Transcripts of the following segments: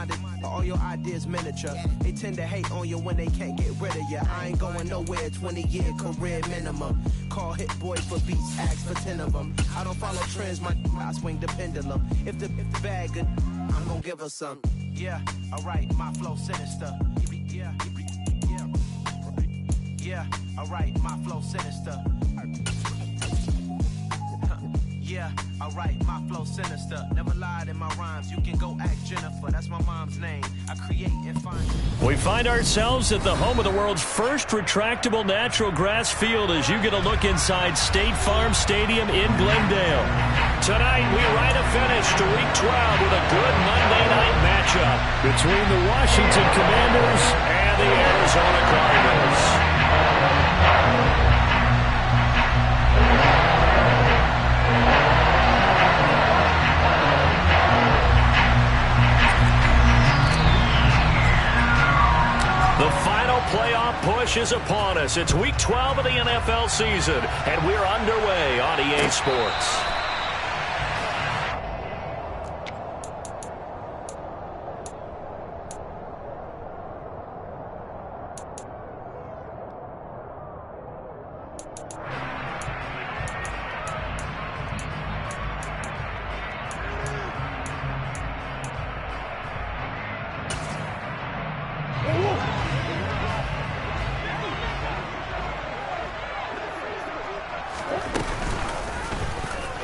minded, all your ideas miniature. They tend to hate on you when they can't get rid of you. I ain't going nowhere, 20-year career minimum. Call hit boy for beats, ask for 10 of them. I don't follow trends, I swing the pendulum. If the bag good, I'm gonna give her some. Yeah, alright, my flow sinister. Yeah, alright, my flow sinister. Yeah, alright, my flow sinister. Never lied in my rhymes. You can go ask Jennifer. That's my mom's name. I create and find. We find ourselves at the home of the world's first retractable natural grass field as you get a look inside State Farm Stadium in Glendale. Tonight, we write a finish to Week 12 with a good Monday night matchup between the Washington Commanders and the Arizona Cardinals. The final playoff push is upon us. It's Week 12 of the NFL season, and we're underway on EA Sports.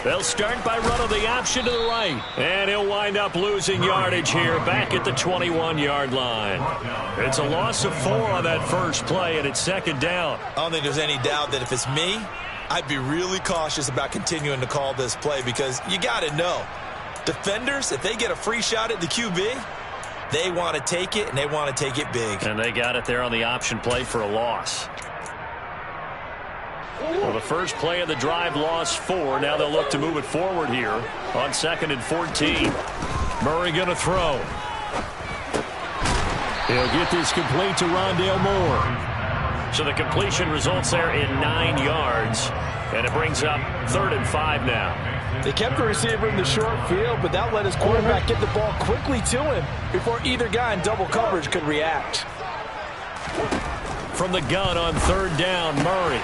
They'll start by running the option to the right. And he'll wind up losing yardage here back at the 21-yard line. It's a loss of 4 on that first play, and it's second down. I don't think there's any doubt that if it's me, I'd be really cautious about continuing to call this play because you got to know, defenders, if they get a free shot at the QB, they want to take it, and they want to take it big. And they got it there on the option play for a loss. Well, the first play of the drive lost 4. Now they'll look to move it forward here on 2nd and 14. Murray going to throw. He'll get this complete to Rondale Moore. So the completion results there in 9 yards. And it brings up 3rd and 5 now. They kept the receiver in the short field, but that let his quarterback get the ball quickly to him before either guy in double coverage could react. From the gun on 3rd down, Murray.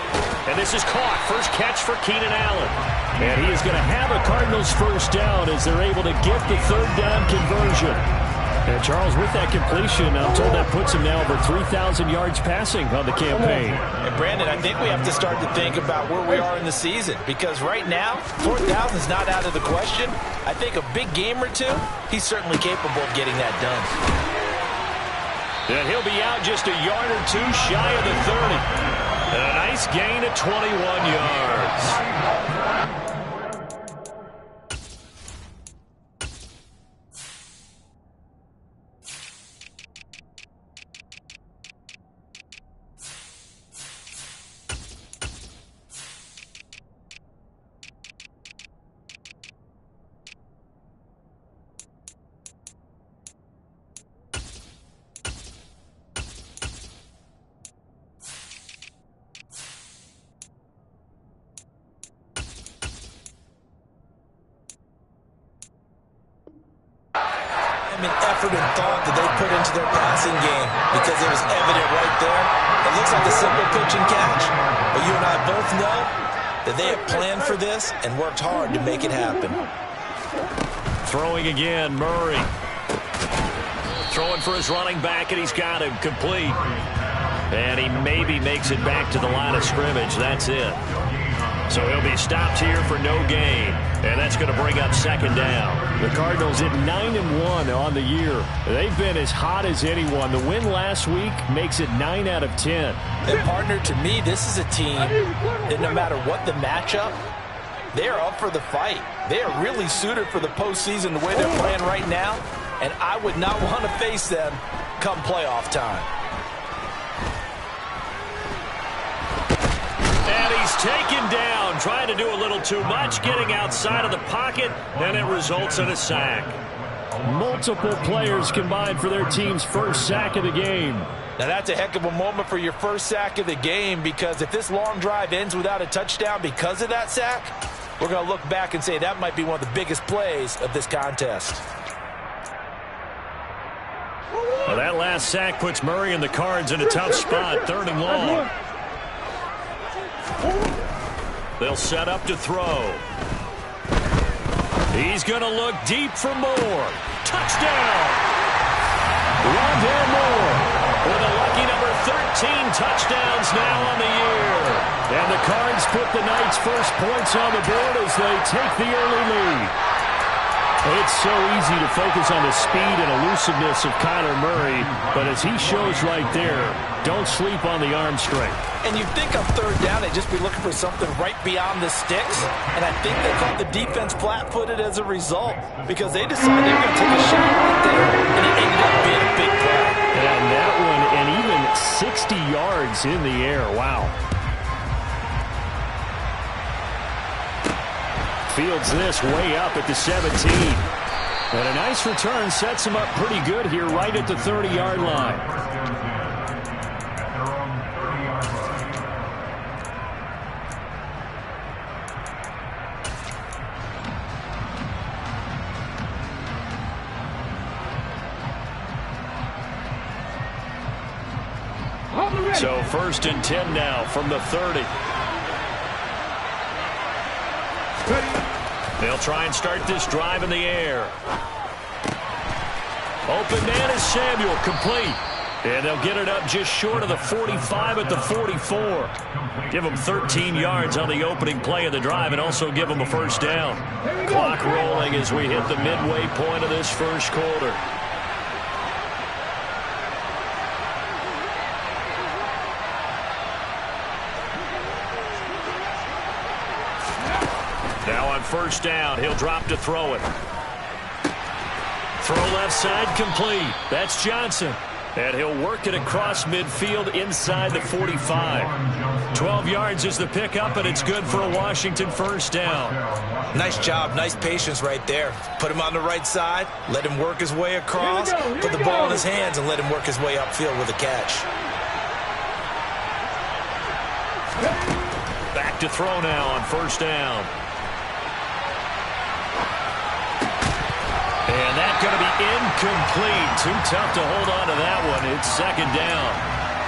And this is caught. First catch for Keenan Allen. And he is going to have a Cardinals first down as they're able to get the 3rd down conversion. And Charles, with that completion, I'm told that puts him now over 3,000 yards passing on the campaign. And Brandon, I think we have to start to think about where we are in the season because right now, 4,000 is not out of the question. I think a big game or two, he's certainly capable of getting that done. And he'll be out just a yard or 2 shy of the 30. And a nice gain of 21 yards. Effort and thought that they put into their passing game because it was evident right there. It looks like a simple pitch and catch, but you and I both know that they have planned for this and worked hard to make it happen. Throwing again, Murray. Throwing for his running back, and he's got him complete. And he maybe makes it back to the line of scrimmage. That's it. So he'll be stopped here for no gain. And that's going to bring up 2nd down. The Cardinals at 9-1 on the year. They've been as hot as anyone. The win last week makes it 9 out of 10. And partner, to me, this is a team that no matter what the matchup, they are up for the fight. They are really suited for the postseason the way they're playing right now. And I would not want to face them come playoff time. And he's taken down, trying to do a little too much, getting outside of the pocket, and it results in a sack. Multiple players combined for their team's first sack of the game. Now that's a heck of a moment for your first sack of the game because if this long drive ends without a touchdown because of that sack, we're going to look back and say that might be one of the biggest plays of this contest. Well, that last sack puts Murray and the Cards in a tough spot, 3rd and long. They'll set up to throw. He's going to look deep for Moore. Touchdown! Rondale Moore with a lucky number 13 touchdowns now on the year. And the Cards put the Knights' first points on the board as they take the early lead. It's so easy to focus on the speed and elusiveness of Kyler Murray, but as he shows right there, don't sleep on the arm strength. And you think on 3rd down, they'd just be looking for something right beyond the sticks. And I think they caught the defense flat-footed as a result because they decided they were going to take a shot right there, and it ended up being a big play. And that one, and even 60 yards in the air. Wow. Fields this way up at the 17. And a nice return sets him up pretty good here right at the 30-yard line. So 1st and 10 now from the 30. They'll try and start this drive in the air. Open man is Samuel, complete. And they'll get it up just short of the 45 at the 44. Give them 13 yards on the opening play of the drive and also give them a 1st down. Clock rolling as we hit the midway point of this 1st quarter. Now on 1st down, he'll drop to throw it. Throw left side complete. That's Johnson. And he'll work it across midfield inside the 45. 12 yards is the pickup, and it's good for a Washington 1st down. Nice job, nice patience right there. Put him on the right side, let him work his way across, put the ball in his hands, and let him work his way upfield with a catch. Back to throw now on 1st down. And that's going to be incomplete. Too tough to hold on to that one. It's 2nd down.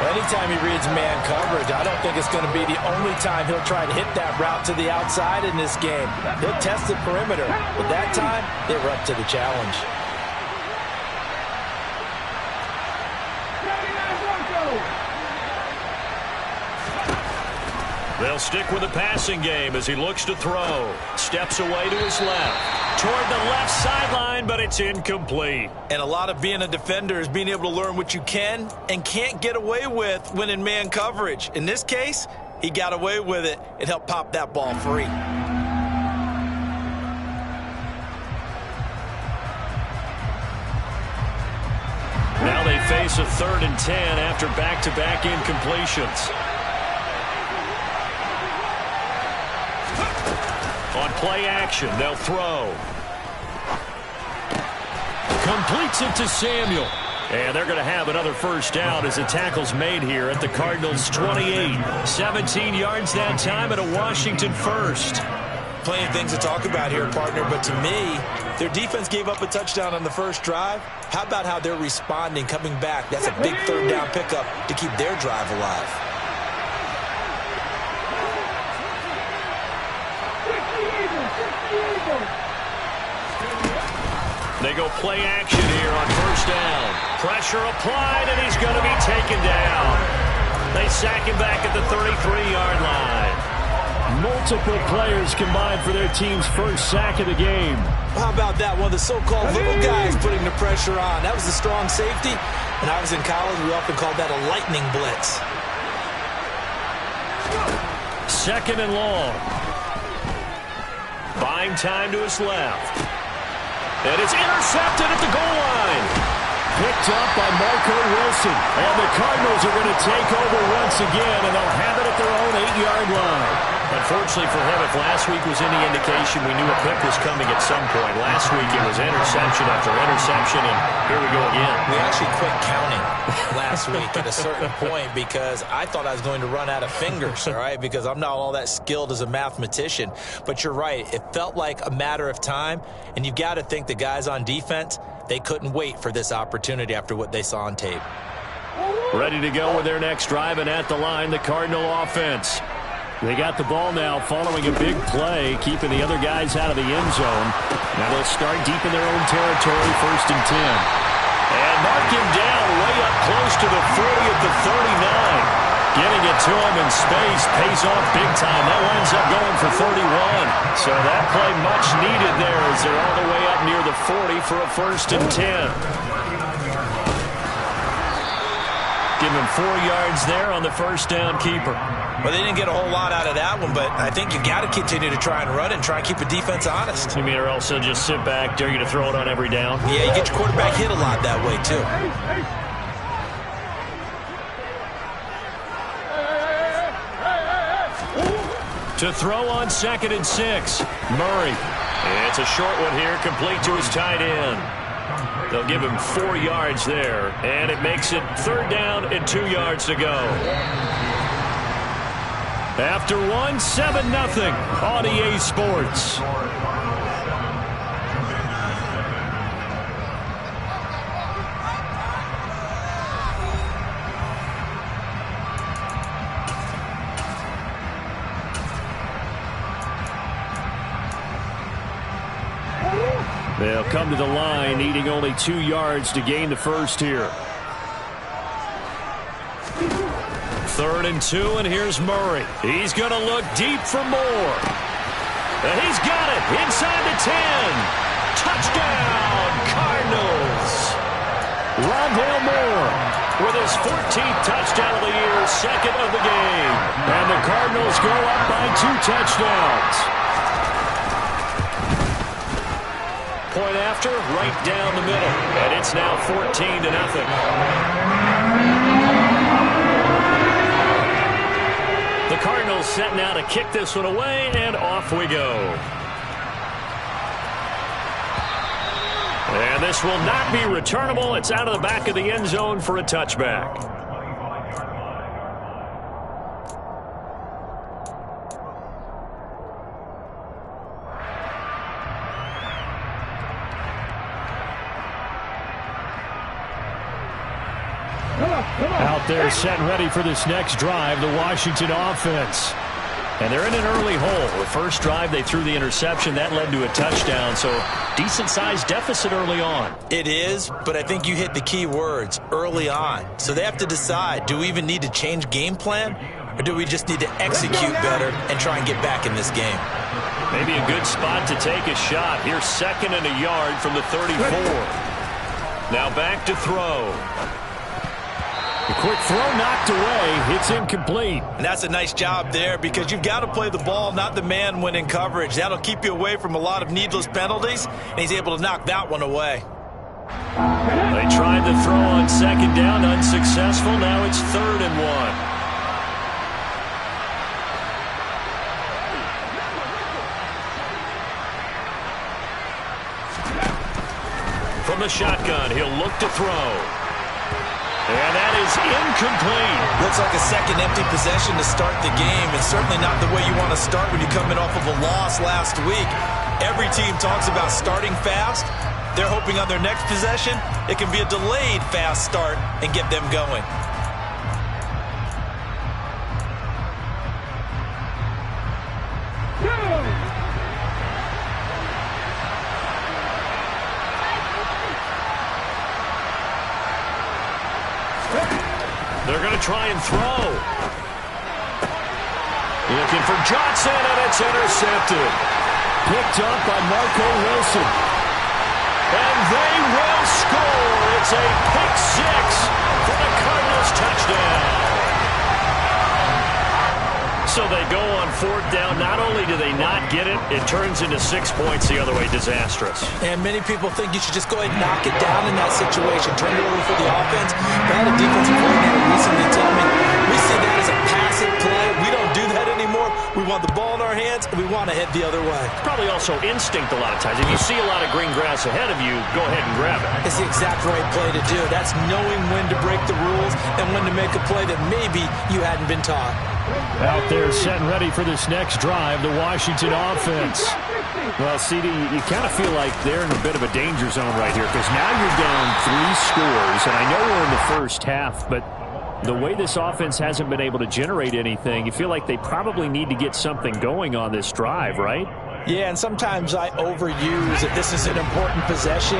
Well, anytime he reads man coverage, I don't think it's going to be the only time he'll try to hit that route to the outside in this game. He'll test the perimeter, but that time, they were up to the challenge. They'll stick with the passing game as he looks to throw. Steps away to his left. Toward the left sideline, but it's incomplete. And a lot of being a defender is being able to learn what you can and can't get away with when in man coverage. In this case, he got away with it and helped pop that ball free. Now they face a 3rd and 10 after back-to-back incompletions. On play action, they'll throw. Completes it to Samuel. And they're going to have another 1st down as the tackle's made here at the Cardinals' 28. 17 yards that time and a Washington 1st. Plenty of things to talk about here, partner, but to me, their defense gave up a touchdown on the 1st drive. How about how they're responding, coming back? That's a big 3rd down pickup to keep their drive alive. They go play action here on 1st down. Pressure applied, and he's going to be taken down. They sack him back at the 33-yard line. Multiple players combined for their team's 1st sack of the game. How about that? One of the so-called little guys putting the pressure on. That was the strong safety. When I was in college, we often called that a lightning blitz. 2nd and long. Buying time to his left. And it's intercepted at the goal line. Picked up by Marco Wilson. And the Cardinals are going to take over once again, and they'll have it at their own 8-yard line. Unfortunately for him, if last week was any indication, we knew a pick was coming at some point. Last week it was interception after interception, and here we go again. We actually quit counting last week at a certain point because I thought I was going to run out of fingers, all right, because I'm not all that skilled as a mathematician. But you're right. It felt like a matter of time, and you've got to think the guys on defense, they couldn't wait for this opportunity after what they saw on tape. Ready to go with their next drive, and at the line, the Cardinal offense. They got the ball now following a big play, keeping the other guys out of the end zone. Now they'll start deep in their own territory, 1st and 10. And mark him down way up close to the 40 at the 39. Getting it to him in space pays off big time. That winds up going for 31. So that play much needed there as they're all the way up near the 40 for a 1st and 10. Give him 4 yards there on the first down keeper. Well, they didn't get a whole lot out of that one, but I think you got to continue to try and run and try and keep the defense honest. You mean or else they'll just sit back, dare you to throw it on every down? Yeah, you get your quarterback hit a lot that way, too. To throw on 2nd and 6. Murray. It's a short one here, complete to his tight end. They'll give him 4 yards there, and it makes it 3rd down and 2 yards to go. After 1, 7-0 on EA Sports. They'll come to the line, needing only 2 yards to gain the first here. 3rd and 2, and here's Murray. He's going to look deep for more. And he's got it inside the 10. Touchdown, Cardinals. Rondale Moore with his 14th touchdown of the year, 2nd of the game. And the Cardinals go up by 2 touchdowns. Point after, right down the middle. And it's now 14-0. The Cardinals set now to kick this one away, and off we go. And this will not be returnable. It's out of the back of the end zone for a touchback. Out there set and ready for this next drive, the Washington offense. And they're in an early hole. The first drive, they threw the interception. That led to a touchdown, so decent-sized deficit early on. It is, but I think you hit the key words, early on. So they have to decide, do we even need to change game plan, or do we just need to execute better and try and get back in this game? Maybe a good spot to take a shot. Here's 2nd and a yard from the 34. Now back to throw. The quick throw knocked away. It's incomplete. And that's a nice job there because you've got to play the ball, not the man when in coverage. That'll keep you away from a lot of needless penalties, and he's able to knock that one away. They tried the throw on 2nd down, unsuccessful. Now it's 3rd and 1. From the shotgun, he'll look to throw. And that is incomplete. Looks like a second empty possession to start the game, and certainly not the way you want to start when you're coming off of a loss last week. Every team talks about starting fast. They're hoping on their next possession, it can be a delayed fast start and get them going. They're going to try and throw. Looking for Johnson, and it's intercepted. Picked up by Marco Wilson. And they will score. It's a pick six for the Cardinals touchdown. So they go on 4th down. Not only do they not get it, it turns into 6 points the other way. Disastrous. And many people think you should just go ahead and knock it down in that situation. Turn it over for the offense. But I had a defensive coordinator recently tell me, we see that as a passive play. We don't do that anymore. We want want the ball in our hands, and we want to head the other way. Probably also instinct a lot of times. If you see a lot of green grass ahead of you, go ahead and grab it. It's the exact right play to do. That's knowing when to break the rules and when to make a play that maybe you hadn't been taught. Out there set and ready for this next drive, the Washington offense. Well, CD, you kind of feel like they're in a bit of a danger zone right here because now you're down 3 scores, and I know we're in the first half, but the way this offense hasn't been able to generate anything, you feel like they probably need to get something going on this drive, right? Yeah, and sometimes I overuse that this is an important possession,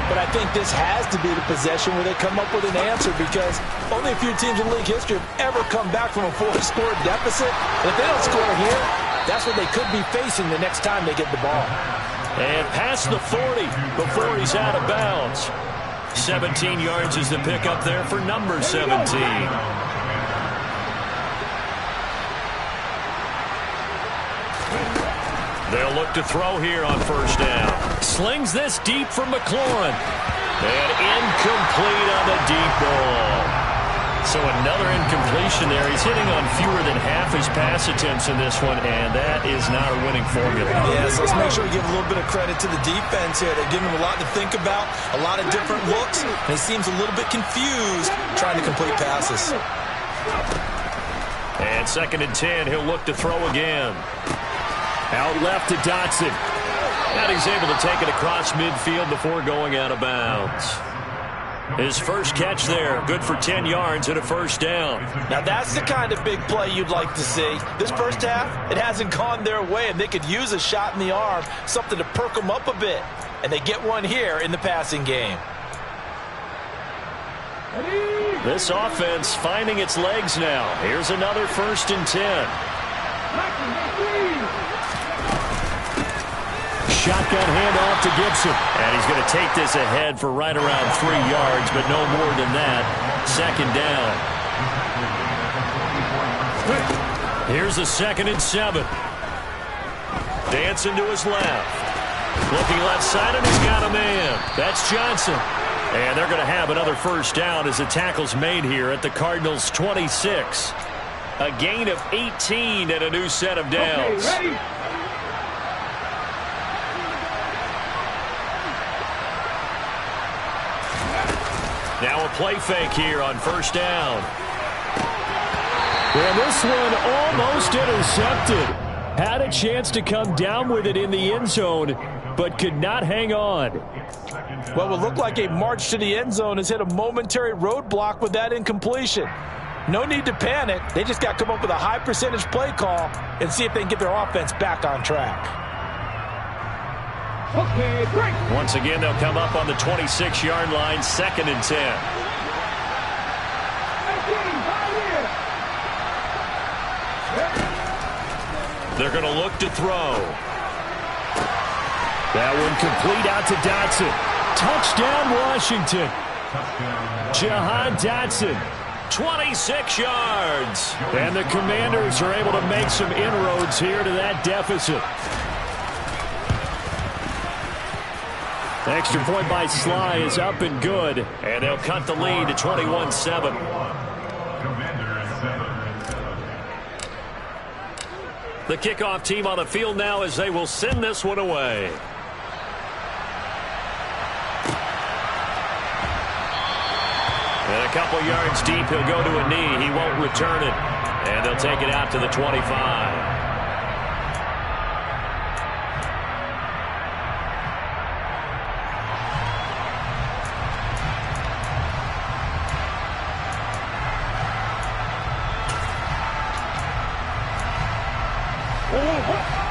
but I think this has to be the possession where they come up with an answer because only a few teams in league history have ever come back from a 4-score deficit. And if they don't score here, that's what they could be facing the next time they get the ball. And past the 40 before he's out of bounds. 17 yards is the pickup there for number 17. They'll look to throw here on first down. Slings this deep for McLaurin. And incomplete on the deep ball. So another incompletion there. He's hitting on fewer than half his pass attempts in this one, and that is not a winning formula. Yeah, so let's make sure we give a little bit of credit to the defense here. They're giving him a lot to think about, a lot of different looks, and he seems a little bit confused trying to complete passes. And 2nd and 10, he'll look to throw again. Out left to Dotson. And he's able to take it across midfield before going out of bounds. His first catch there, good for 10 yards and a first down. Now that's the kind of big play you'd like to see. This first half, it hasn't gone their way, and they could use a shot in the arm, something to perk them up a bit. And they get one here in the passing game. This offense finding its legs now. Here's another 1st and 10. Shotgun handoff to Gibson. And he's going to take this ahead for right around 3 yards, but no more than that. 2nd down. Here's a 2nd and 7. Dancing to his left. Looking left side, and he's got a man. That's Johnson. And they're going to have another first down as the tackle's made here at the Cardinals' 26. A gain of 18 and a new set of downs. Okay, ready? Now a play fake here on first down. And this one almost intercepted. Had a chance to come down with it in the end zone, but could not hang on. Well, it would look like a march to the end zone has hit a momentary roadblock with that incompletion. No need to panic. They just got to come up with a high percentage play call and see if they can get their offense back on track. Okay, break. Once again, they'll come up on the 26-yard line, 2nd and 10. They're going to look to throw. That one complete out to Dotson. Touchdown, Washington. Jahan Dotson. 26 yards. And the Commanders are able to make some inroads here to that deficit. Extra point by Sly is up and good. And they'll cut the lead to 21-7. The kickoff team on the field now as they will send this one away. And a couple yards deep, he'll go to a knee. He won't return it. And they'll take it out to the 25.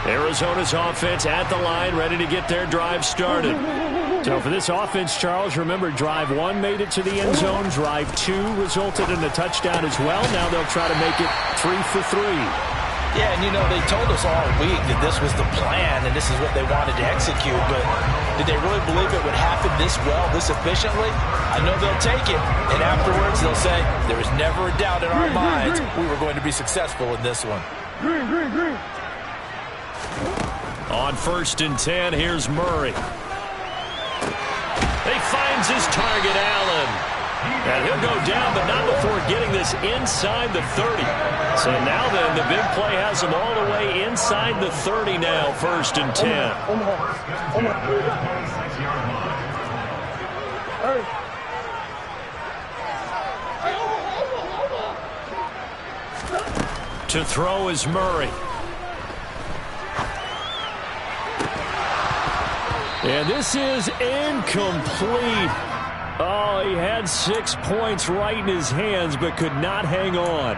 Arizona's offense at the line, ready to get their drive started. So for this offense, Charles, remember, drive 1 made it to the end zone. Drive 2 resulted in a touchdown as well. Now they'll try to make it 3 for 3. Yeah, and you know, they told us all week that this was the plan and this is what they wanted to execute, but did they really believe it would happen this well, this efficiently? I know they'll take it, and afterwards they'll say, there was never a doubt in our minds we were going to be successful in this one. Green. On 1st and 10, here's Murray. He finds his target, Allen. And he'll go down, but not before getting this inside the 30. So now then, the big play has him all the way inside the 30 now, 1st and 10. To throw is Murray. And this is incomplete. Oh, he had 6 points right in his hands, but could not hang on.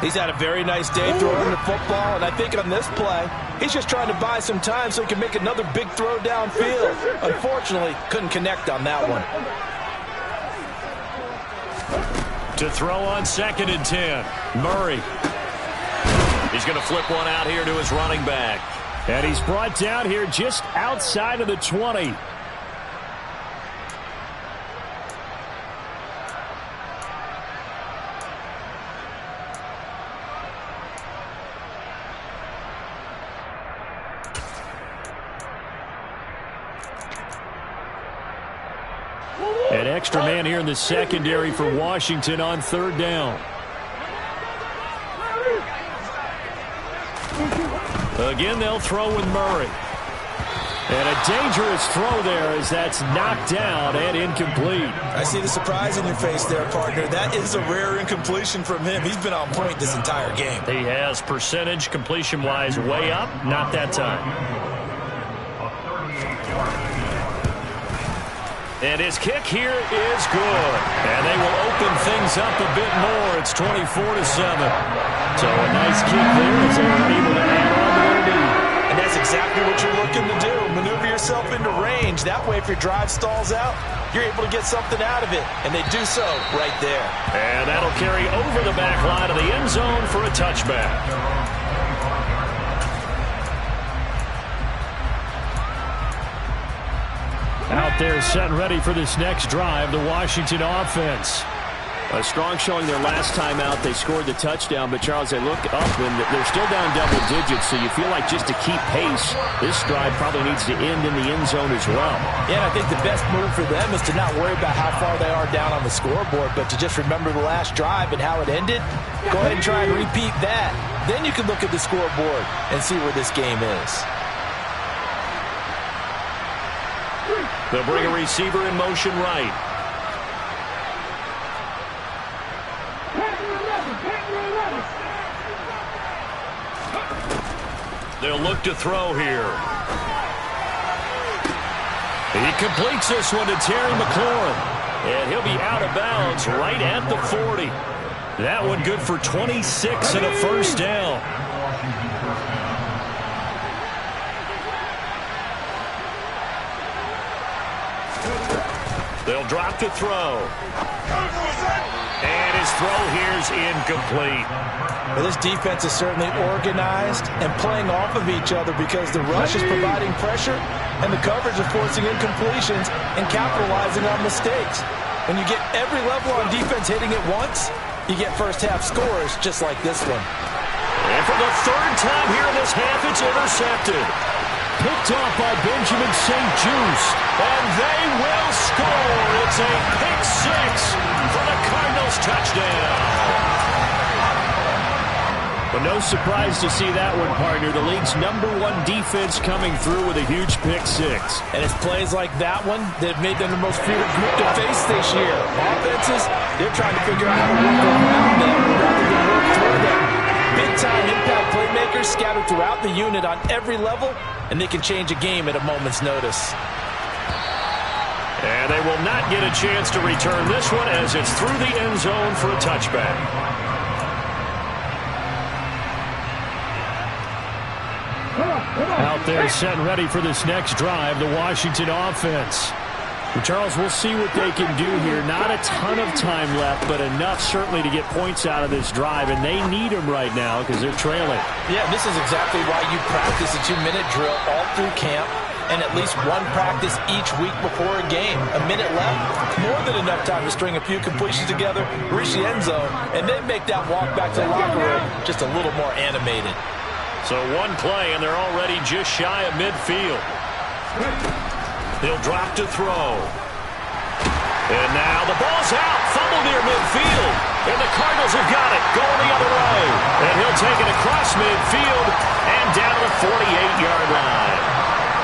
He's had a very nice day throwing the football, and I think on this play, he's just trying to buy some time so he can make another big throw downfield. Unfortunately, couldn't connect on that one. To throw on 2nd and 10, Murray. He's going to flip one out here to his running back. And he's brought down here just outside of the 20. An extra man here in the secondary for Washington on 3rd down. Again, they'll throw with Murray. And a dangerous throw there as that's knocked down and incomplete. I see the surprise in your face there, partner. That is a rare incompletion from him. He's been on point this entire game. He has percentage completion-wise way up. Not that time. And his kick here is good. And they will open things up a bit more. It's 24-7. So a nice kick there as they were able to add on to their lead. And that's exactly what you're looking to do. Maneuver yourself into range. That way, if your drive stalls out, you're able to get something out of it. And they do so right there. And that'll carry over the back line of the end zone for a touchback. Out there set and ready for this next drive, the Washington offense. A strong showing their last time out. They scored the touchdown, but Charles, they look up and they're still down double digits, so you feel like just to keep pace, this drive probably needs to end in the end zone as well. Yeah, and I think the best move for them is to not worry about how far they are down on the scoreboard, but to just remember the last drive and how it ended. Go ahead and try and repeat that. Then you can look at the scoreboard and see where this game is. They'll bring a receiver in motion right. They'll look to throw here. He completes this one to Terry McLaurin. And he'll be out of bounds right at the 40. That one good for 26 and a 1st down. They'll drop to throw. And his throw here's incomplete. Well, this defense is certainly organized and playing off of each other because the rush is providing pressure and the coverage is forcing incompletions and capitalizing on mistakes. When you get every level on defense hitting it once, you get first-half scores just like this one. And for the 3rd time here in this half, it's intercepted. Picked off by Benjamin St. Juste. And they will score. It's a pick 6 for the Cardinals touchdown. But no surprise to see that one, partner. The league's #1 defense coming through with a huge pick 6. And it's plays like that one that have made them the most feared group to face this year. Offenses, they're trying to figure out how to work around them rather than work through them. Big-time impact playmakers scattered throughout the unit on every level, and they can change a game at a moment's notice. And they will not get a chance to return this one as it's through the end zone for a touchback. Out there set and ready for this next drive, the Washington offense. Charles, we'll see what they can do here. Not a ton of time left, but enough certainly to get points out of this drive, and they need them right now because they're trailing. Yeah, this is exactly why you practice a 2-minute drill all through camp and at least one practice each week before a game. A minute left, more than enough time to string a few completions together, reach the end zone, and then make that walk back to the locker room just a little more animated. So one play, and they're already just shy of midfield. He'll drop to throw. And now the ball's out. field. And the Cardinals have got it, going the other way. And he'll take it across midfield and down to the 48-yard line.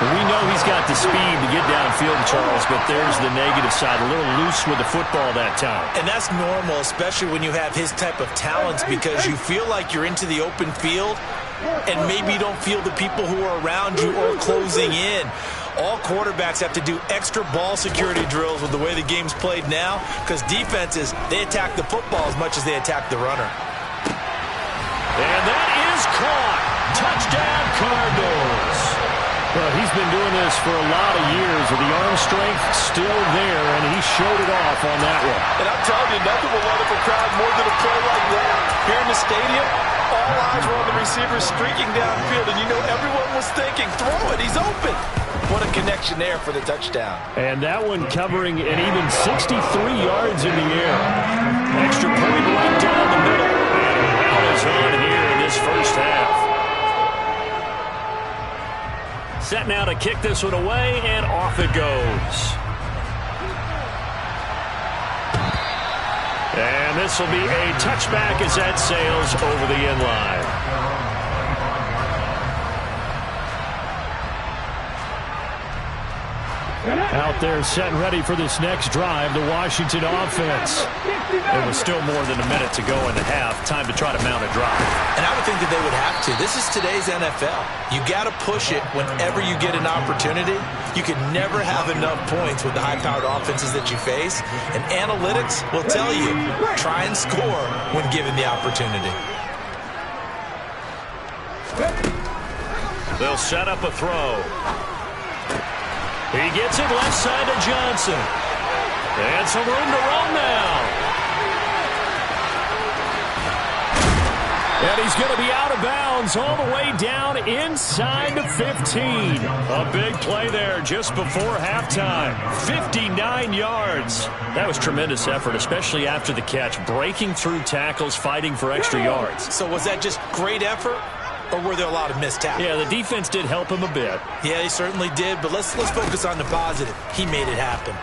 We know he's got the speed to get downfield, Charles, but there's the negative side. A little loose with the football that time. And that's normal, especially when you have his type of talents, because you feel like you're into the open field and maybe you don't feel the people who are around you or closing in. All quarterbacks have to do extra ball security drills with the way the game's played now, because defenses, they attack the football as much as they attack the runner. And that is caught. Touchdown, Cardinals. Well, he's been doing this for a lot of years with the arm strength still there, and he showed it off on that one. And I'm telling you, nothing will light up a crowd more than a play like that. Here in the stadium, all eyes were on the receiver streaking downfield, and you know everyone was thinking, throw it, he's open. What a connection there for the touchdown. And that one covering an even 63 yards in the air. Extra point right down the middle. And a foul is on here in this first half. Set now to kick this one away, and off it goes. And this will be a touchback as that sails over the end line. Out there set and ready for this next drive, the Washington offense. It was still more than a minute to go in the half. Time to try to mount a drive. And I would think that they would have to. This is today's NFL. You got to push it whenever you get an opportunity. You can never have enough points with the high-powered offenses that you face. And analytics will tell you, try and score when given the opportunity. They'll set up a throw. He gets it left side to Johnson. And some room to run now. And he's going to be out of bounds all the way down inside the 15. A big play there just before halftime. 59 yards. That was tremendous effort, especially after the catch. Breaking through tackles, fighting for extra yards. So was that just great effort? Or were there a lot of missed tackles? Yeah, the defense did help him a bit. Yeah, he certainly did, but let's focus on the positive. He made it happen.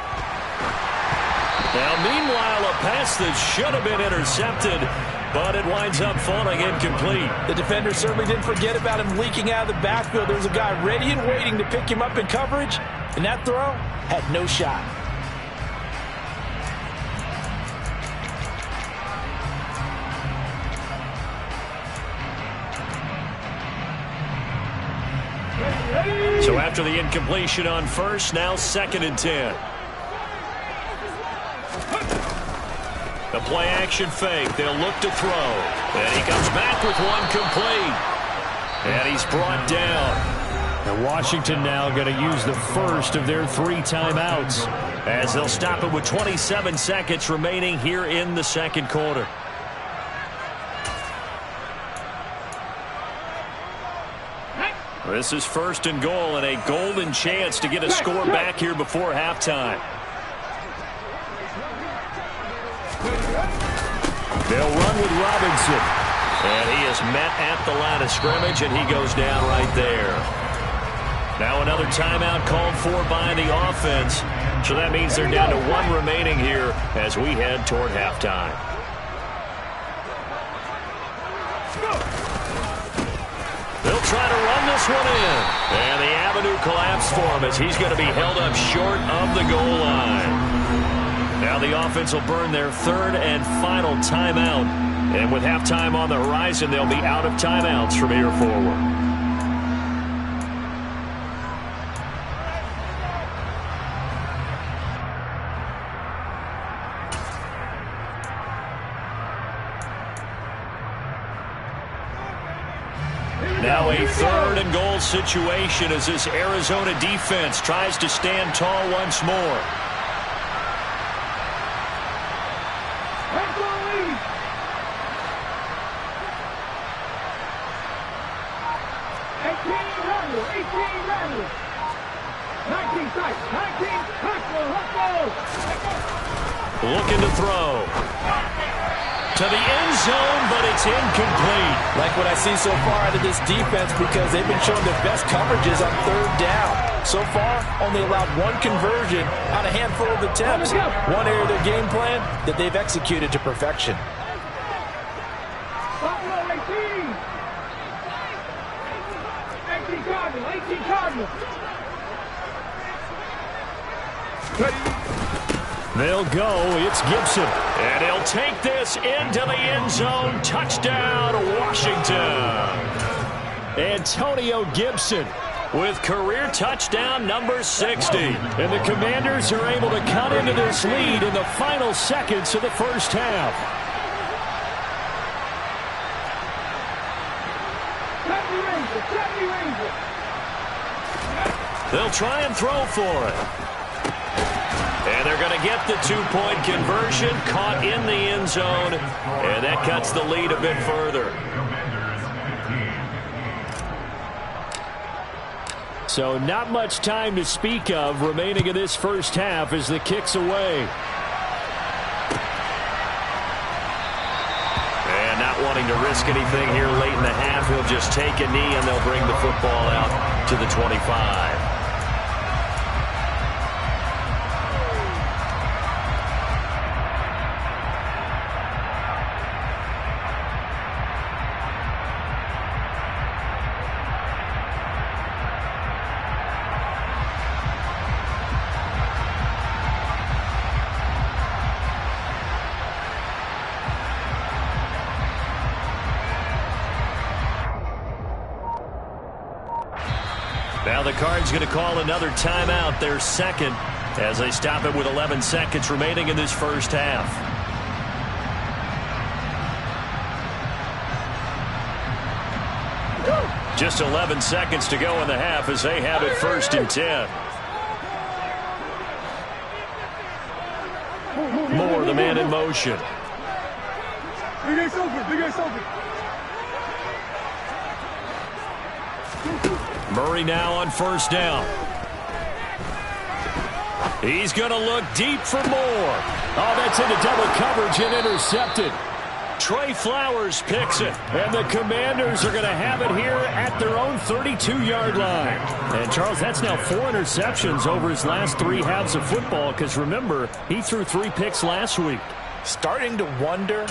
Now, meanwhile, a pass that should have been intercepted, but it winds up falling incomplete. The defender certainly didn't forget about him leaking out of the backfield. There was a guy ready and waiting to pick him up in coverage, and that throw had no shot. So after the incompletion on first, now 2nd and 10. The play action fake. They'll look to throw. And he comes back with one complete. And he's brought down. And Washington now going to use the first of their 3 timeouts, as they'll stop it with 27 seconds remaining here in the second quarter. This is 1st and goal, and a golden chance to get a score back here before halftime. They'll run with Robinson. And he is met at the line of scrimmage, and he goes down right there. Now another timeout called for by the offense. So that means they're down to 1 remaining here as we head toward halftime. They'll try to run this one in. And the avenue collapsed for him as he's going to be held up short of the goal line. Now the offense will burn their 3rd and final timeout. And with halftime on the horizon, they'll be out of timeouts from here forward. Now a 3rd and goal situation as this Arizona defense tries to stand tall once more. Looking to throw. To the end zone, but it's incomplete. Like what I see so far out of this defense, because they've been showing their best coverages on 3rd down. So far, only allowed one conversion on a handful of attempts. One area of their game plan that they've executed to perfection. They'll go. It's Gibson. And he'll take this into the end zone. Touchdown, Washington. Antonio Gibson with career touchdown number 60. And the Commanders are able to cut into this lead in the final seconds of the first half. They'll try and throw for it. And they're going to get the two-point conversion, caught in the end zone, and that cuts the lead a bit further. So not much time to speak of remaining in this first half as the kick's away. And not wanting to risk anything here late in the half, he'll just take a knee and they'll bring the football out to the 25. Now the Cards going to call another timeout, their second, as they stop it with 11 seconds remaining in this first half. Just 11 seconds to go in the half as they have it 1st and 10. Moore, the man in motion. Murray now on 1st down. He's going to look deep for Moore. Oh, that's into double coverage and intercepted. Trey Flowers picks it, and the Commanders are going to have it here at their own 32-yard line. And, Charles, that's now 4 interceptions over his last 3 halves of football, because, remember, he threw 3 picks last week. Starting to wonder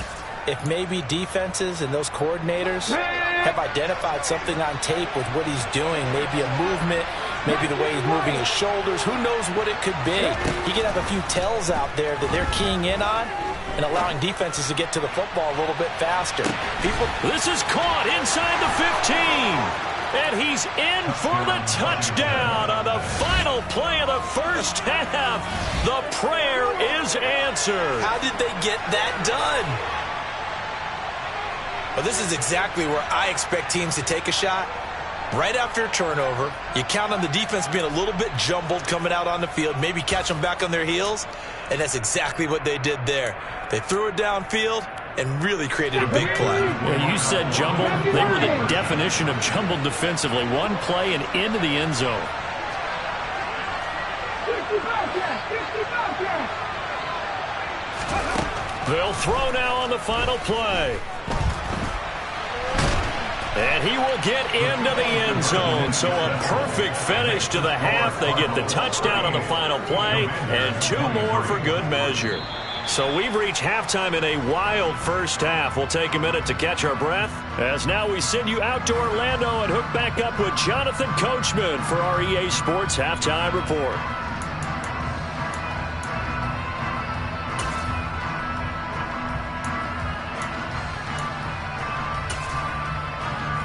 if maybe defenses and those coordinators have identified something on tape with what he's doing. Maybe a movement, maybe the way he's moving his shoulders. Who knows what it could be? He could have a few tells out there that they're keying in on and allowing defenses to get to the football a little bit faster. This is caught inside the 15. And he's in for the touchdown on the final play of the first half. The prayer is answered. How did they get that done? Well, this is exactly where I expect teams to take a shot. Right after a turnover, you count on the defense being a little bit jumbled coming out on the field, maybe catch them back on their heels, and that's exactly what they did there. They threw it downfield and really created a big play. Yeah, you said jumbled. They were the definition of jumbled defensively. One play and into the end zone. They'll throw now on the final play. And he will get into the end zone. So a perfect finish to the half. They get the touchdown on the final play and 2 more for good measure. So we've reached halftime in a wild first half. We'll take a minute to catch our breath as now we send you out to Orlando and hook back up with Jonathan Coachman for our EA Sports Halftime Report.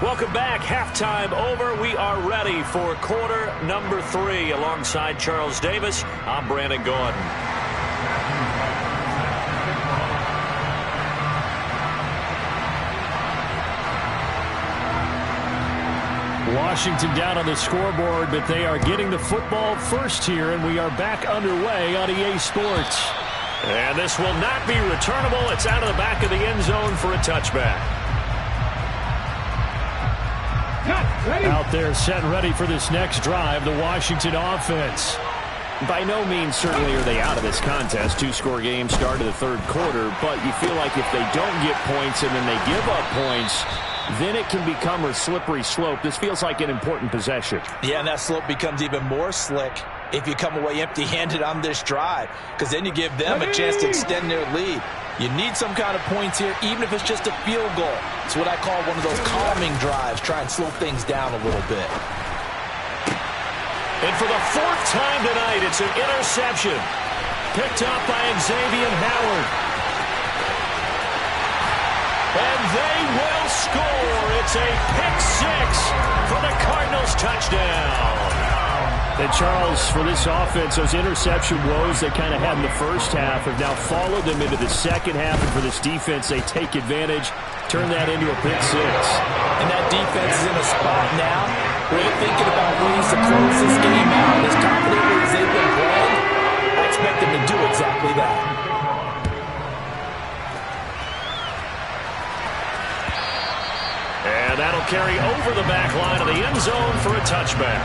Welcome back. Halftime over. We are ready for quarter number 3. Alongside Charles Davis, I'm Brandon Gordon. Washington down on the scoreboard, but they are getting the football first here, and we are back underway on EA Sports. And this will not be returnable. It's out of the back of the end zone for a touchback. Out there set ready for this next drive, the Washington offense. By no means certainly are they out of this contest. 2-score game start of the 3rd quarter, but you feel like if they don't get points and then they give up points, then it can become a slippery slope. This feels like an important possession. Yeah, and that slope becomes even more slick if you come away empty-handed on this drive, because then you give them a chance to extend their lead. You need some kind of points here, even if it's just a field goal. It's what I call one of those calming drives. Try and slow things down a little bit. And for the fourth time tonight, it's an interception. Picked up by Xavier Howard. And they will score. It's a pick six for the Cardinals touchdown. And Charles, for this offense, those interception woes they kind of had in the first half have now followed them into the second half. And for this defense, they take advantage, turn that into a pick six. And that defense is in a spot now where they're thinking about ways to close this game out. As confidently as they've been playing, I expect them to do exactly that. And that'll carry over the back line of the end zone for a touchback.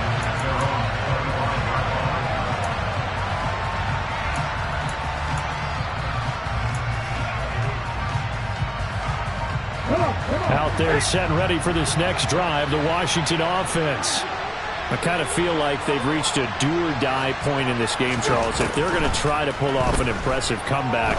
Out there set and ready for this next drive, the Washington offense. I kind of feel like they've reached a do-or-die point in this game, Charles. If they're going to try to pull off an impressive comeback,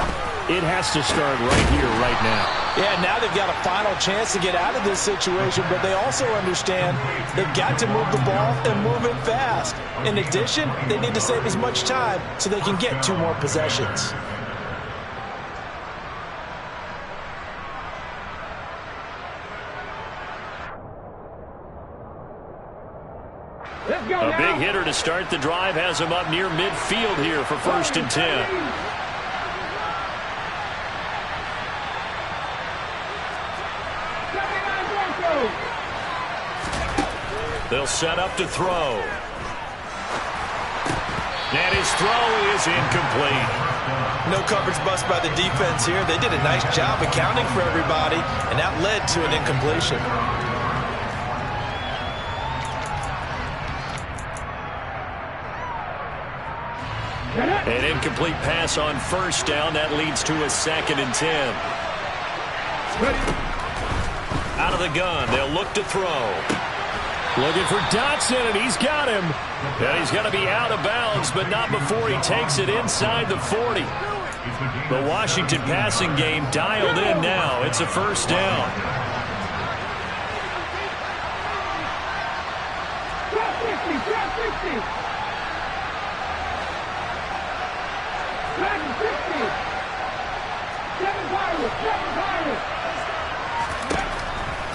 it has to start right here, right now. Yeah, now they've got a final chance to get out of this situation, but they also understand they've got to move the ball and move it fast. In addition, they need to save as much time so they can get 2 more possessions. A big hitter to start the drive has him up near midfield here for 1st and 10. They'll set up to throw. And his throw is incomplete. No coverage bust by the defense here. They did a nice job accounting for everybody, and that led to an incompletion. An incomplete pass on 1st down. That leads to a 2nd and 10. Out of the gun. They'll look to throw. Looking for Dotson, and he's got him. And he's going to be out of bounds, but not before he takes it inside the 40. The Washington passing game dialed in now. It's a 1st down.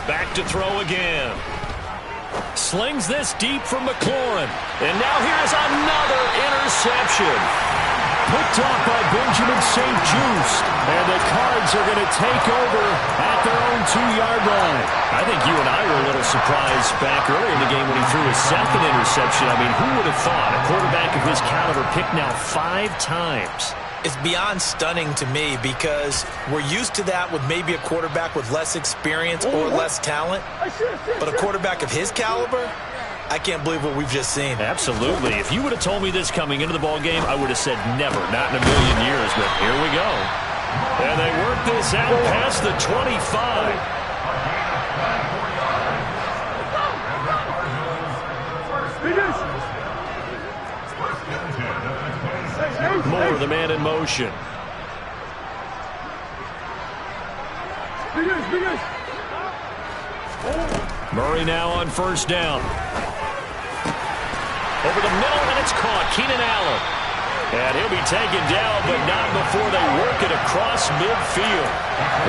Back to throw again. Slings this deep from McLaurin. And now here's another interception. Picked off by Benjamin St. Juste. And the Cards are going to take over at their own 2-yard line. I think you and I were a little surprised back earlier in the game when he threw his 2nd interception. I mean, who would have thought a quarterback of his caliber picked now 5 times? It's beyond stunning to me because we're used to that with maybe a quarterback with less experience or less talent. But a quarterback of his caliber, I can't believe what we've just seen. Absolutely. If you would have told me this coming into the ball game, I would have said never, not in a million years. But here we go. And they work this out past the 25. Moore, the man in motion. Murray now on 1st down. Over the middle, and it's caught. Keenan Allen. And he'll be taken down, but not before they work it across midfield.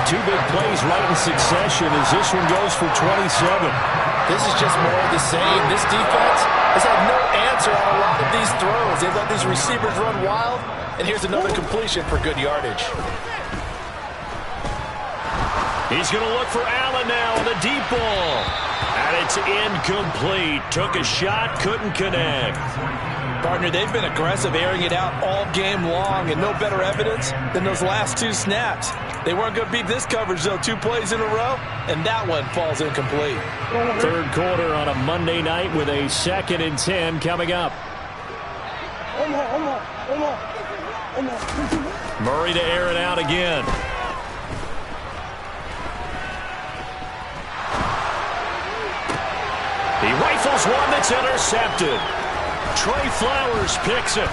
The 2 big plays right in succession as this one goes for 27. This is just more of the same. This defense has had no answer on a lot of these throws. They've let these receivers run wild, and here's another completion for good yardage. He's going to look for Allen now on the deep ball. And it's incomplete. Took a shot, couldn't connect. Partner, they've been aggressive, airing it out all game long, and no better evidence than those last 2 snaps. They weren't going to beat this coverage, though. 2 plays in a row, and that one falls incomplete. 3rd quarter on a Monday night with a 2nd and 10 coming up. Murray to air it out again. drills one that's intercepted. Trey Flowers picks it.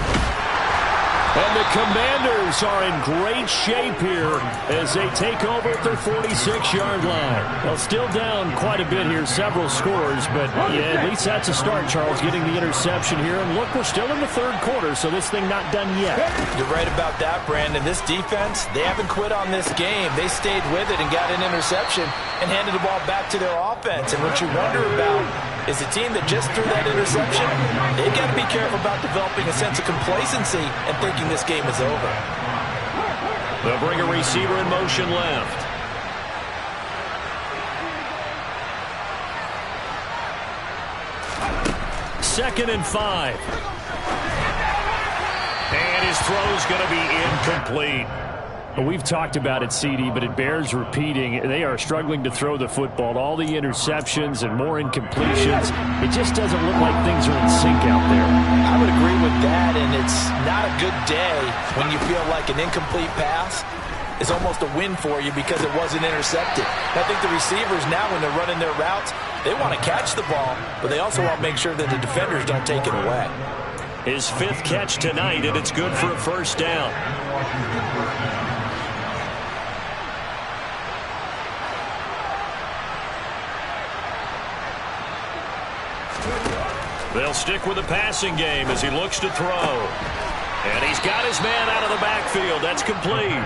And the Commanders are in great shape here as they take over at their 46-yard line. Well, still down quite a bit here, several scores, but yeah, at least that's a start, Charles, getting the interception here. And look, we're still in the third quarter, so this thing not done yet. You're right about that, Brandon. This defense, they haven't quit on this game. They stayed with it and got an interception and handed the ball back to their offense. And what you wonder about is a team that just threw that interception, they've got to be careful about developing a sense of complacency and thinking this game is over. They'll bring a receiver in motion left. Second and 5. And his throw's going to be incomplete. Well, we've talked about it, CD, but it bears repeating. They are struggling to throw the football. All the interceptions and more incompletions. It just doesn't look like things are in sync out there. I would agree with that, and it's not a good day when you feel like an incomplete pass is almost a win for you because it wasn't intercepted. I think the receivers now, when they're running their routes, they want to catch the ball, but they also want to make sure that the defenders don't take it away. His 5th catch tonight, and it's good for a first down. They'll stick with the passing game as he looks to throw. And he's got his man out of the backfield. That's complete.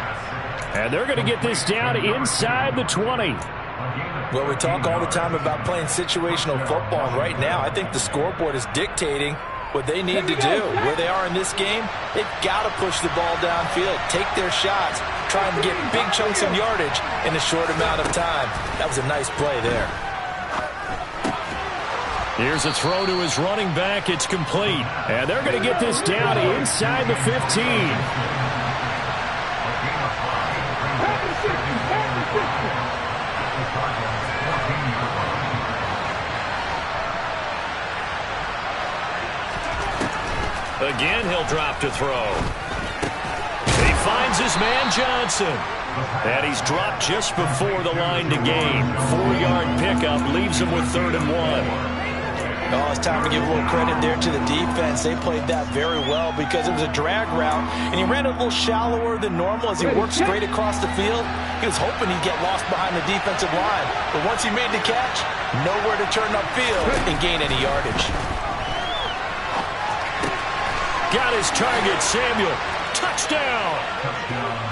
And they're going to get this down inside the 20. Well, we talk all the time about playing situational football, and right now I think the scoreboard is dictating what they need to do. Where they are in this game, they've got to push the ball downfield, take their shots, try and get big chunks of yardage in a short amount of time. That was a nice play there. Here's a throw to his running back. It's complete. And they're going to get this down inside the 15. Again, he'll drop to throw. He finds his man Johnson. And he's dropped just before the line to gain. 4-yard pickup leaves him with 3rd and 1. Oh, it's time to give a little credit there to the defense. They played that very well because it was a drag route, and he ran a little shallower than normal as he worked straight across the field. He was hoping he'd get lost behind the defensive line, but once he made the catch, nowhere to turn upfield and gain any yardage. Got his target, Samuel. Touchdown!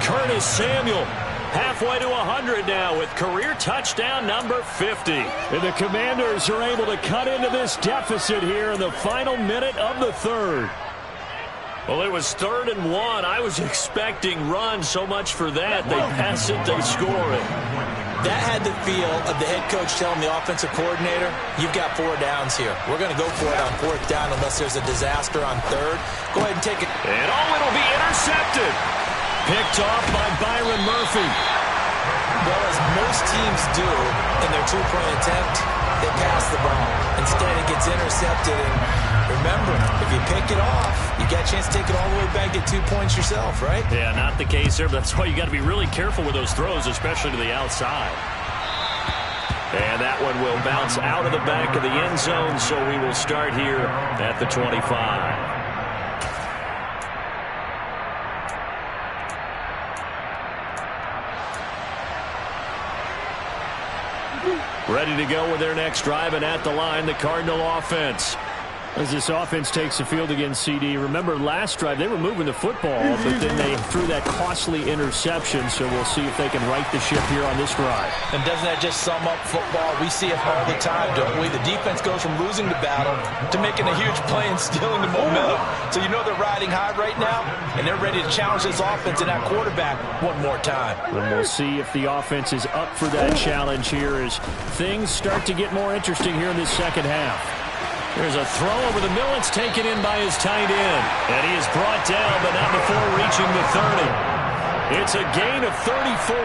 Curtis Samuel. Halfway to 100 now with career touchdown number 50. And the Commanders are able to cut into this deficit here in the final minute of the 3rd. Well, it was 3rd and 1. I was expecting run, so much for that. They pass it, they score it. That had the feel of the head coach telling the offensive coordinator, you've got 4 downs here. We're going to go for it on 4th down unless there's a disaster on 3rd. Go ahead and take it. And it'll be intercepted. Picked off by Byron Murphy. Well, as most teams do in their 2-point attempt, they pass the ball. Instead, it gets intercepted. And remember, if you pick it off, you got a chance to take it all the way back, get 2 points yourself, right? Yeah, not the case there, but that's why you got to be really careful with those throws, especially to the outside. And that one will bounce out of the back of the end zone, so we will start here at the 25. Ready to go with their next drive, and at the line, the Cardinal offense. As this offense takes the field against CD, remember last drive they were moving the football, but then they threw that costly interception, so we'll see if they can right the ship here on this drive. And doesn't that just sum up football? We see it all the time, don't we? The defense goes from losing the battle to making a huge play and stealing the momentum. So you know they're riding high right now, and they're ready to challenge this offense and that quarterback one more time. And we'll see if the offense is up for that challenge here as things start to get more interesting here in this second half. There's a throw over the middle. It's taken in by his tight end. And he is brought down, but not before reaching the 30. It's a gain of 34.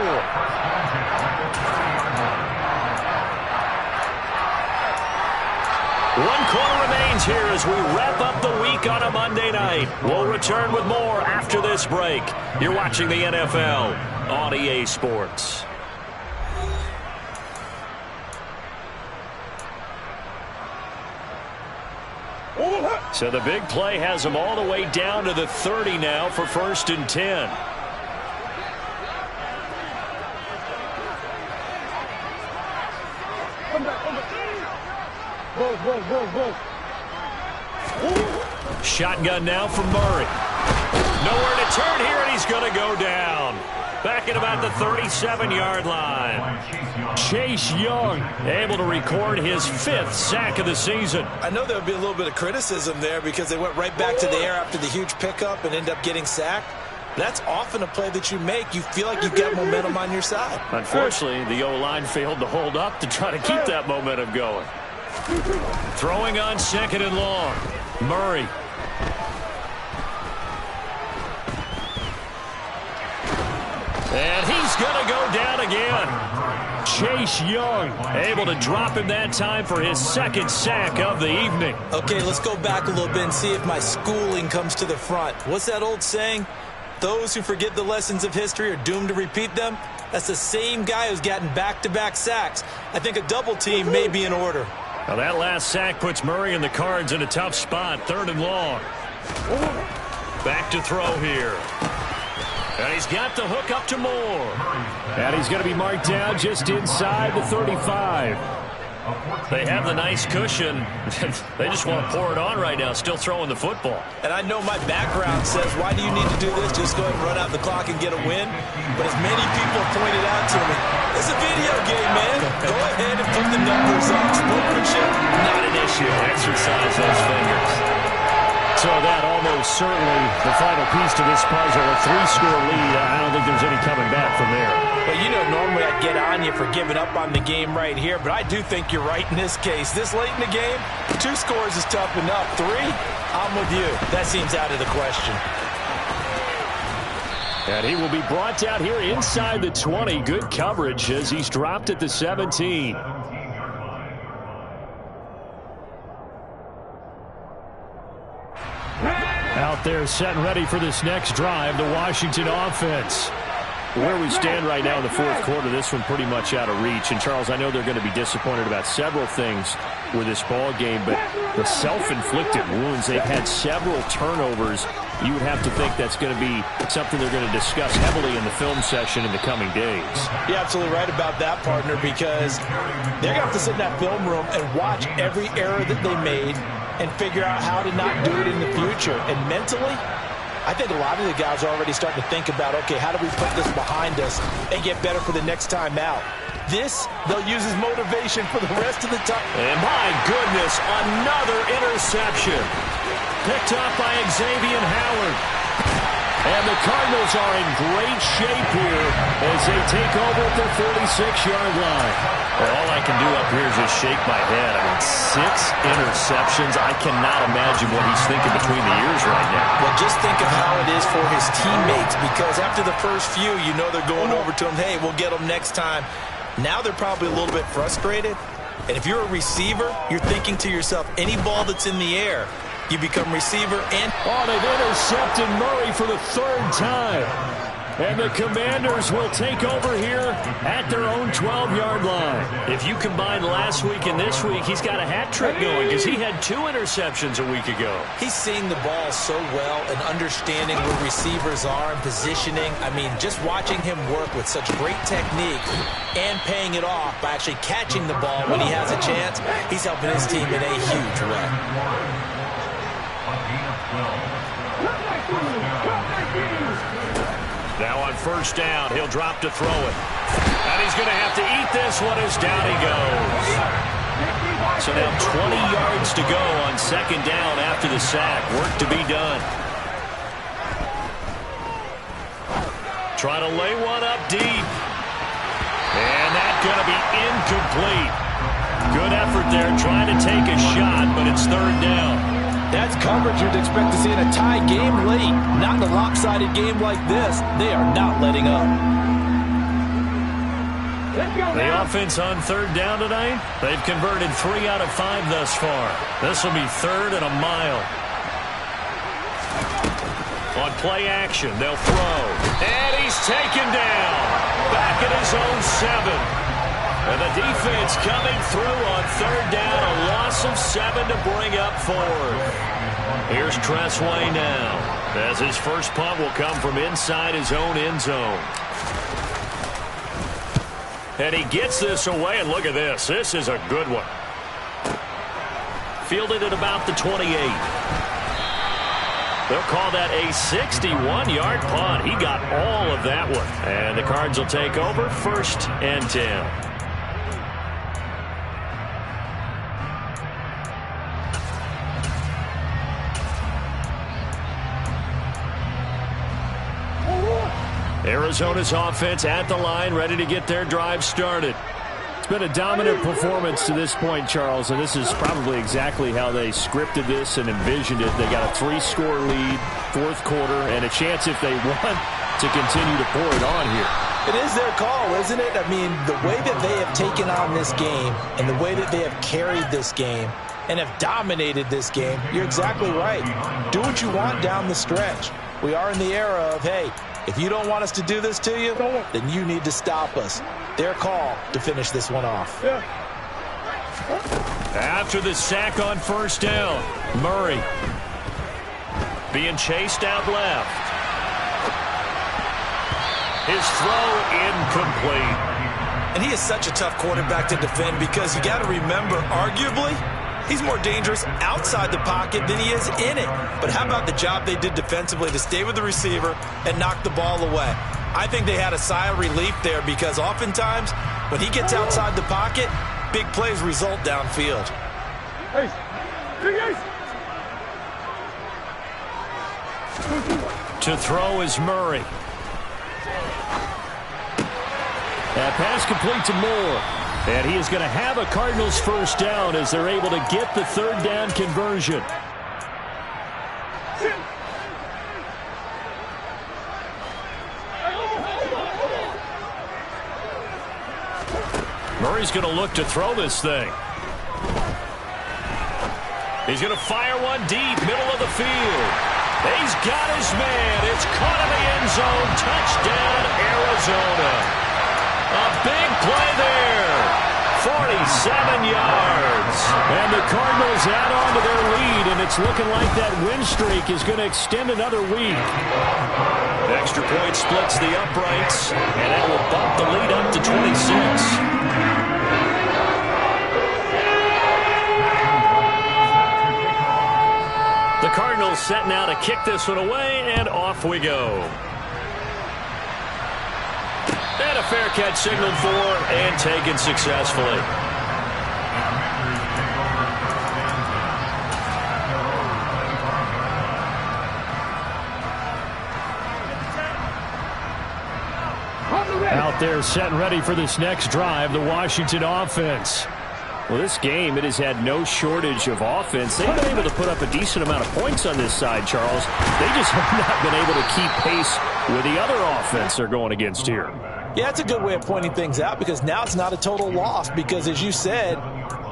One quarter remains here as we wrap up the week on a Monday night. We'll return with more after this break. You're watching the NFL on EA Sports. So the big play has them all the way down to the 30 now for 1st and 10. Shotgun now from Murray. Nowhere to turn here, and he's going to go down. Back at about the 37-yard line. Chase Young able to record his 5th sack of the season. I know there'll be a little bit of criticism there because they went right back to the air after the huge pickup and end up getting sacked. That's often a play that you make. You feel like you've got momentum on your side. Unfortunately, the O-line failed to hold up to try to keep that momentum going. Throwing on 2nd and long. Murray. And he's going to go down again. Chase Young able to drop him that time for his 2nd sack of the evening. Okay, let's go back a little bit and see if my schooling comes to the front. What's that old saying? Those who forget the lessons of history are doomed to repeat them. That's the same guy who's gotten back-to-back sacks. I think a double team may be in order. Now that last sack puts Murray and the Cards in a tough spot. 3rd and long. Back to throw here. And he's got the hook up to Moore. And he's going to be marked down just inside the 35. They have the nice cushion. They just want to pour it on right now, still throwing the football. And I know my background says, why do you need to do this? Just go ahead and run out the clock and get a win. But as many people have pointed out to me, it's a video game, man. Go ahead and put the numbers on. Sportsmanship, not an issue. Exercise those fingers. So that almost certainly the final piece to this puzzle. A 3-score lead. I don't think there's any coming back from there. Well, you know, normally I'd get on you for giving up on the game right here, but I do think you're right in this case. This late in the game, 2 scores is tough enough. 3, I'm with you. That seems out of the question. And he will be brought down here inside the 20. Good coverage as he's dropped at the 17. Out there set and ready for this next drive, the Washington offense. Where we stand right now in the 4th quarter, this one pretty much out of reach. And, Charles, I know they're going to be disappointed about several things with this ball game, but the self-inflicted wounds, they've had several turnovers. You would have to think that's going to be something they're going to discuss heavily in the film session in the coming days. You're absolutely right about that, partner, because they're going to have to sit in that film room and watch every error that they made and figure out how to not do it in the future. And mentally, I think a lot of the guys are already starting to think about, okay, how do we put this behind us and get better for the next time out? This, they'll use as motivation for the rest of the time. And my goodness, another interception. Picked up by Xavier Howard. And the Cardinals are in great shape here as they take over at their 46-yard line. Well, all I can do up here is just shake my head. I mean, 6 interceptions. I cannot imagine what he's thinking between the ears right now. Well, just think of how it is for his teammates, because after the first few, you know they're going over to him, hey, we'll get them next time. Now they're probably a little bit frustrated. And if you're a receiver, you're thinking to yourself, any ball that's in the air, you become receiver and... Oh, they've intercepted Murray for the 3rd time. And the Commanders will take over here at their own 12-yard line. If you combine last week and this week, he's got a hat trick going because he had 2 interceptions a week ago. He's seeing the ball so well and understanding where receivers are and positioning. I mean, just watching him work with such great technique and paying it off by actually catching the ball when he has a chance, he's helping his team in a huge way. Now on 1st down, he'll drop to throw it. And he's going to have to eat this one as down he goes. So now 20 yards to go on 2nd down after the sack. Work to be done. Trying to lay one up deep. And that's going to be incomplete. Good effort there trying to take a shot, but it's 3rd down. That's coverage you'd expect to see in a tie game late. Not in a lopsided game like this. They are not letting up. The offense on 3rd down tonight, they've converted 3 out of 5 thus far. This will be 3rd and a mile. On play action, they'll throw. And he's taken down. Back at his own 7. And the defense coming through on 3rd down. A loss of 7 to bring up 4th. Here's Tressway now, as his first punt will come from inside his own end zone. And he gets this away, and look at this. This is a good one. Fielded at about the 28. They'll call that a 61-yard punt. He got all of that one. And the Cards will take over 1st and 10. Arizona's offense at the line, ready to get their drive started. It's been a dominant performance to this point, Charles, and this is probably exactly how they scripted this and envisioned it. They got a 3-score lead, 4th quarter, and a chance if they want to continue to pour it on here. It is their call, isn't it? I mean, the way that they have taken on this game and the way that they have carried this game and have dominated this game, you're exactly right. Do what you want down the stretch. We are in the era of, hey, if you don't want us to do this to you, then you need to stop us. Their call to finish this one off. After the sack on 1st down, Murray being chased out left. His throw incomplete. And he is such a tough quarterback to defend because you got to remember, arguably, he's more dangerous outside the pocket than he is in it. But how about the job they did defensively to stay with the receiver and knock the ball away? I think they had a sigh of relief there because oftentimes when he gets outside the pocket, big plays result downfield. To throw is Murray. That pass complete to Moore. And he is going to have a Cardinals 1st down as they're able to get the 3rd down conversion. Murray's going to look to throw this thing. He's going to fire one deep, middle of the field. He's got his man. It's caught in the end zone. Touchdown, Arizona. A big play there. 47 yards. And the Cardinals add on to their lead, and it's looking like that win streak is going to extend another week. Extra point splits the uprights, and that will bump the lead up to 26. The Cardinals set now to kick this one away, and off we go. And a fair catch signaled for and taken successfully. Out there set and ready for this next drive, the Washington offense. Well, this game, it has had no shortage of offense. They've been able to put up a decent amount of points on this side, Charles. They just have not been able to keep pace with the other offense they're going against here. Yeah, it's a good way of pointing things out because now it's not a total loss because, as you said,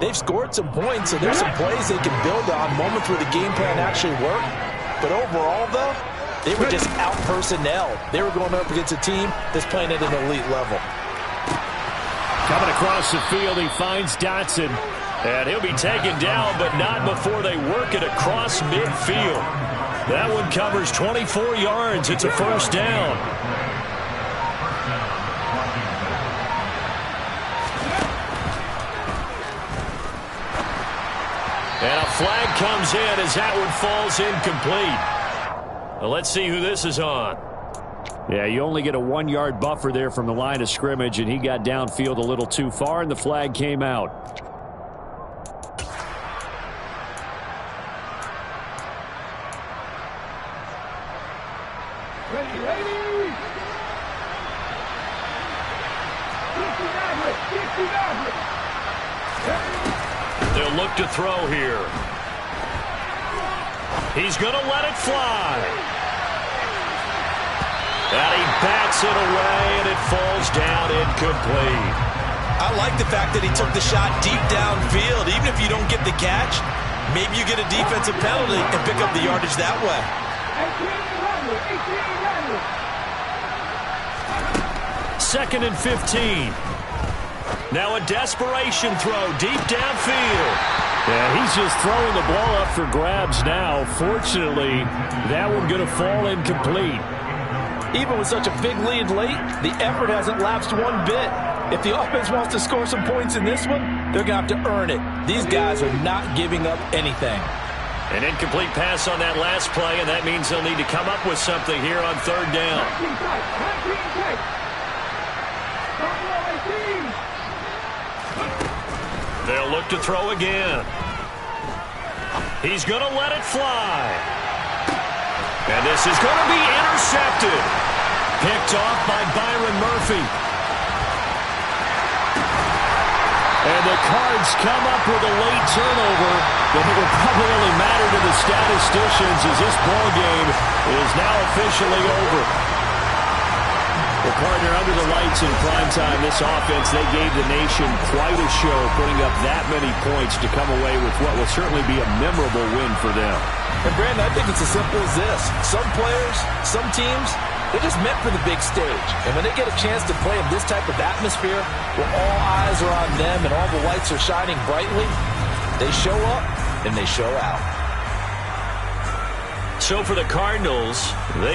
they've scored some points, so there's some plays they can build on, moments where the game plan actually worked. But overall, though, they were just out-personnel. They were going up against a team that's playing at an elite level. Coming across the field, he finds Dotson. And he'll be taken down, but not before they work it across midfield. That one covers 24 yards. It's a 1st down. And a flag comes in as that one falls incomplete. Well, let's see who this is on. Yeah, you only get a 1-yard buffer there from the line of scrimmage, and he got downfield a little too far, and the flag came out. They'll look to throw here. He's going to let it fly. And he bats it away, and it falls down incomplete. I like the fact that he took the shot deep downfield. Even if you don't get the catch, maybe you get a defensive penalty and pick up the yardage that way. 2nd and 15. Now a desperation throw deep downfield. Yeah, he's just throwing the ball up for grabs now. Fortunately, that one going to fall incomplete. Even with such a big lead late, the effort hasn't lapsed one bit. If the offense wants to score some points in this one, they're going to have to earn it. These guys are not giving up anything. An incomplete pass on that last play, and that means they'll need to come up with something here on third down. They'll look to throw again. He's going to let it fly. And this is going to be intercepted. Picked off by Byron Murphy. And the Cards come up with a late turnover, but it will probably only matter to the statisticians as this ball game is now officially over. Well, partner, under the lights in primetime, this offense, they gave the nation quite a show, putting up that many points to come away with what will certainly be a memorable win for them. And, Brandon, I think it's as simple as this. Some players, some teams, they're just meant for the big stage. And when they get a chance to play in this type of atmosphere where all eyes are on them and all the lights are shining brightly, they show up and they show out. So for the Cardinals, they